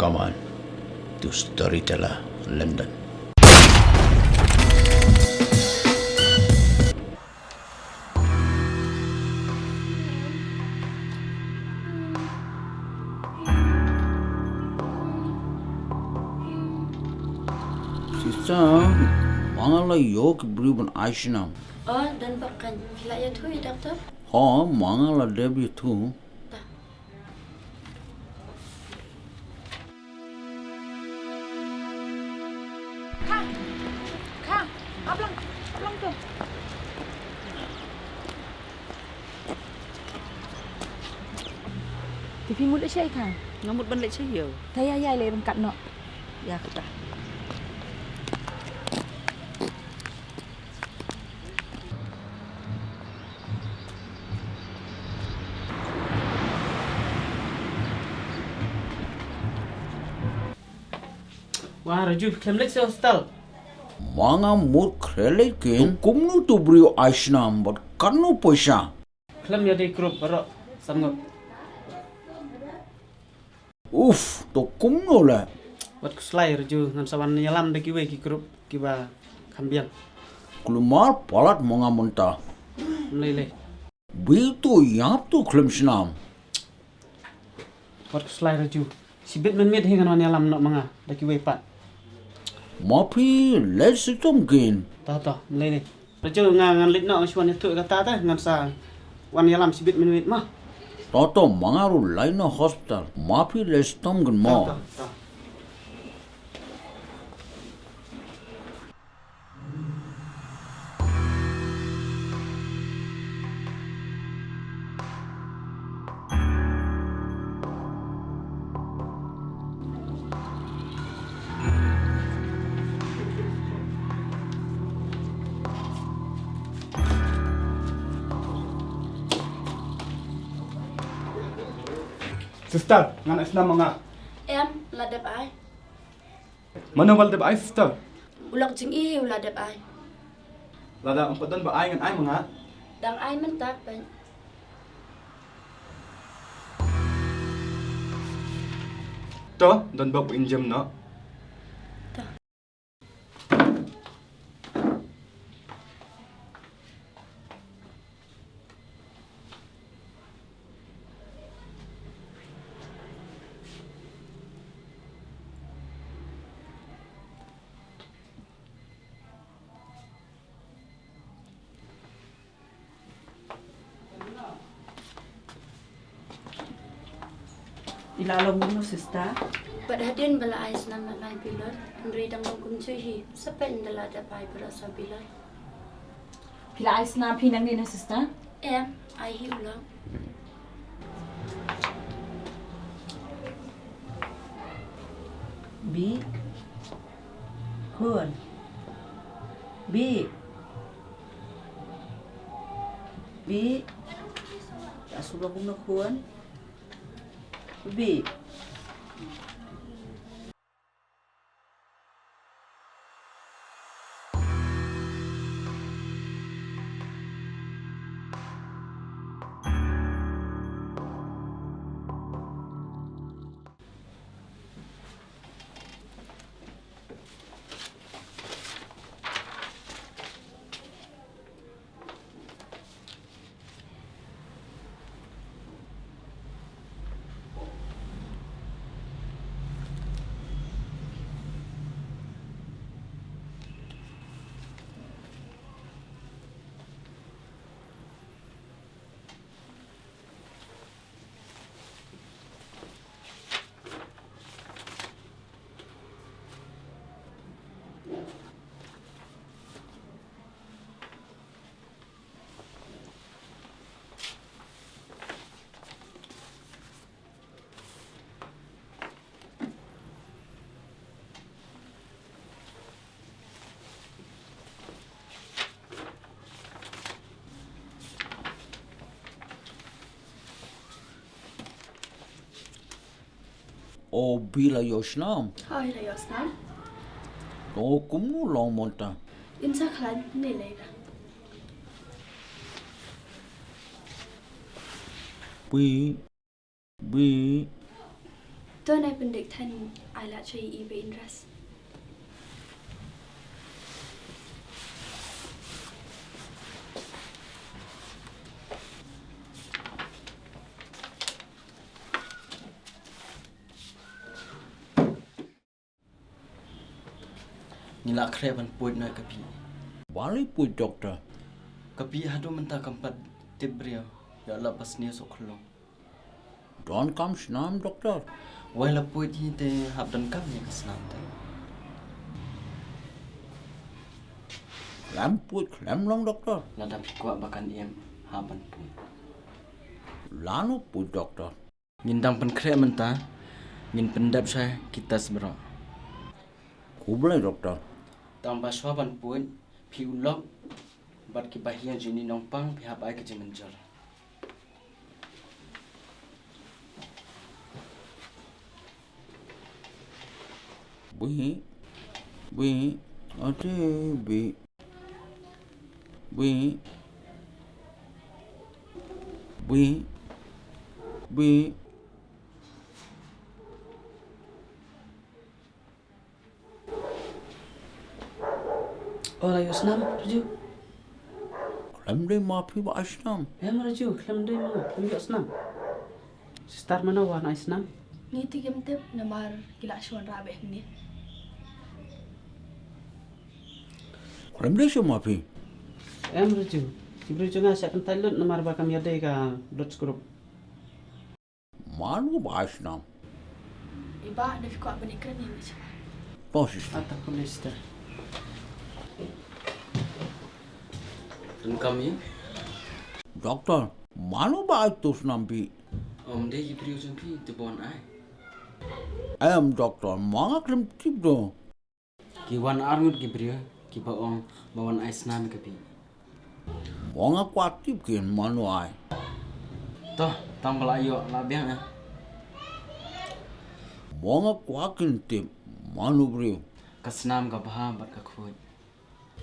Welcome to Storyteller London. Sister, mangala yok briban Aishinam. Dan bakkan. Khyllah ya thui, doktor? Mangala debut too. Kang, ablang tu. TV mut dah syai Kang. Ngamut ban lek saya. Thai ayai le ban kat nok. Ya kata. Wah, Raju, klem lek saya hostel. Manga mur krelekin kumnu tu brio Aishinam but kanu poisha. Klem ya de grup barok samgot. Uff, to kumnu la. Wat kuslai Raju ngan sawan nyalam de kiwe ki grup kiba kambiang. Kulumar palat manga munta. Lele. Bitu yap tu klemshinam. Wat kuslai Raju. Sibit men met hingan wan nyalam nok manga de kiwe pat. Mapi let's situm gain. Ta lele. Raju ngan lek nok shwan tu kata ta ngan sa wan nyalam sibit men met mah. Toto mangaru laina hospital. Mapi let's tom gan mo. Ta. Sister, ngan Islam mga. Ladap ai. Mana wal deb ay sister? Ulak jing ihiu ladap ai. Lada ang padan ba ay ngan ay mga? Dang ai mentak ban. To, don ba po injam no? Ilalong mo sister. Badhadin bala ai snam na lai pilot. Andri dang long kum chui hi. Sapen dala ladap ai para sa pilot. Pila ais na pinang ni na sister. Ai hi ulak. B. Kun. B. Tak sudah guna kun. B. O bila yoshnam. Hai la yosnam. To kumnu long monta. Imsa khlan ni leila. B Tuan ai pendik than ai la chui i be interest. Nila kre ban puit na kapi. Balik pun doktor. Kapi hadu mentah kampat tibrio. Ya lepas ni soklong. Don kam senam doktor. Wai la puit ni te hab dan kam ni kesenam te. Klem put klem long doktor. Lada pikwa bakan em haban puit. Lanu put doktor. Ngindang pen kre mentah. Ngin pendap saya kita sebera. Kublai doktor. Tambah swaban puit. Pi ulok. Bat ki bahian jini nongpang pi hab ai ke jemenjar. Bi, ate bi. Oh, ayo senam, Raju. Klem deh maafi ba asnam. Raju, kelam deh ma. Kelam yuk senam. Sister mana wan ai senam? Ni tigam tip namar kila shwan rabe ni. Klem deh sih maafi. Raju. Cibri juga akan talent namar bakam yade ka dot skrup. Manu ba asnam. Iba ada fikwa benikran ni macam. Posis. Atau komester. Dan kami. Doktor, manu ba tus nampi. Om deh ibrio jumpi te bon ai. Doktor, manga klem tip do. Ki wan armut ibrio. Ki ba om bawan ai senam kapi. Manga kuat tip kin manu ai. Toh, tambal ayo labiang ah. Manga kuat kin tip manu brio. Kesenam ka baha bat ka khuat.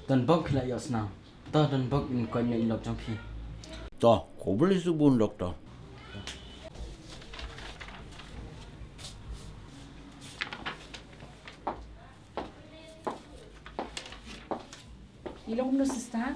Dan bok la yo senam. Toh dan bok in ko ni lok jumpi. Toh, kublai subun doktor. Ilong no sister.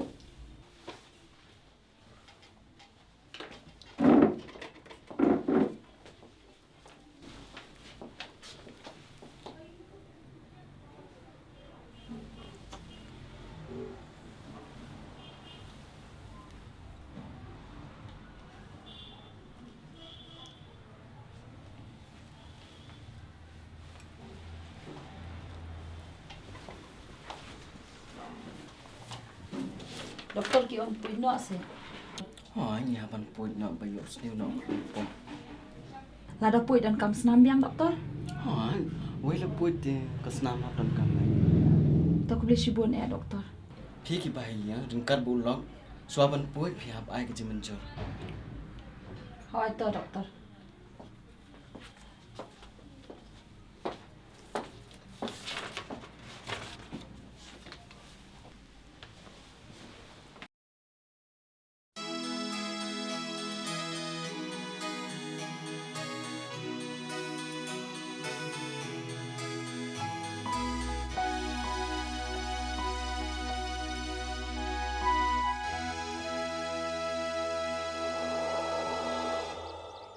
Doktor ki on puit no se. Oh, ini haban puit nak bayar sniu nak pom. Lada puit dan kam senam biang doktor. Oh, wei la puit te kesenam nak dan kam. Tak boleh sibun doktor. Pi ki bahaya ringkat bulok. Suaban puit pi hab ai ke jemenjor. How itu doktor.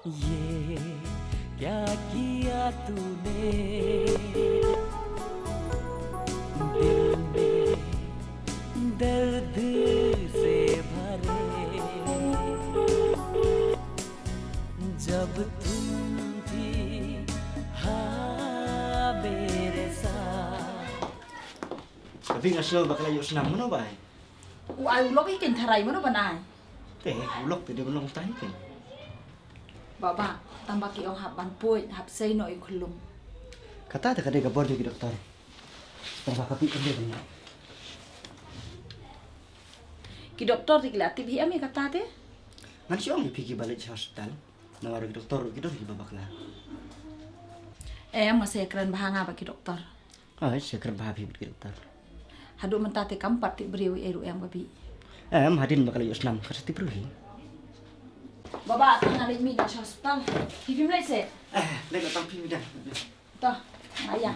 ये क्या किया तूने दिल में दर्द से भरे जब तुम थी हाँ मेरे साथ. Tapi ngasal bakal ayo senam mana bay? Ai ulok ikin tharai mana banai. Teh ulok tadi belum tahu kan. Baba, tambah ki ong haban puit, hap sei no ikulum. Kata ada kadang kabur jadi dokter. Tambah kapi kan dia banyak. Ki doktor dikelati bi ami kata te. Ngan si om pergi balik ke hospital. Nawar ke dokter kita pergi babak lah. Masih keren bahanga bagi doktor. Ah, saya kerja bahabi pergi dokter. Hadu mentate kampat ti beriu eru yang babi. Hadin bakal ayo senam kerja ti pergi. Baba tengah lik mi dah hospital. Hikim lai se. Lek tang pi dah. Toh, ayah.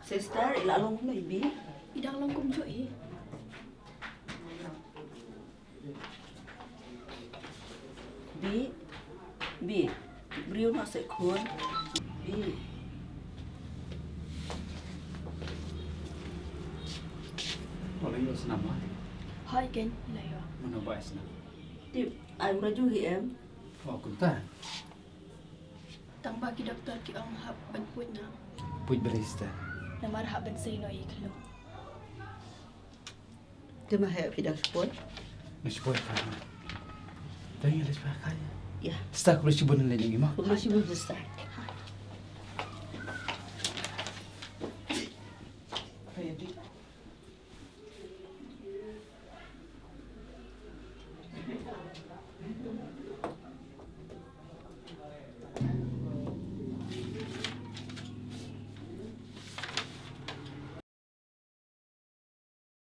Sister, ilalong ko na ibi. Idang long kum jo eh. Bi, beriu nak sekun. Bi. Wala yung senam lah. Hai ken layo. Mana ba senam? Tip, ay muraju hi em. Oh, kunta. Tang bagi doktor ki ong hap ban put na. Puj berista. Namar hap ban sei no iklo. Tema hai pidang sport. Nasiboy ka. Tayo alas pa kaya. Ya, Sta ko si bonan lagi ma. kung si mo just start.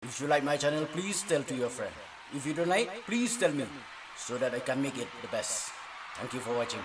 If you like my channel, please tell to your friend. If you don't like, please tell me so that I can make it the best. Thank you for watching.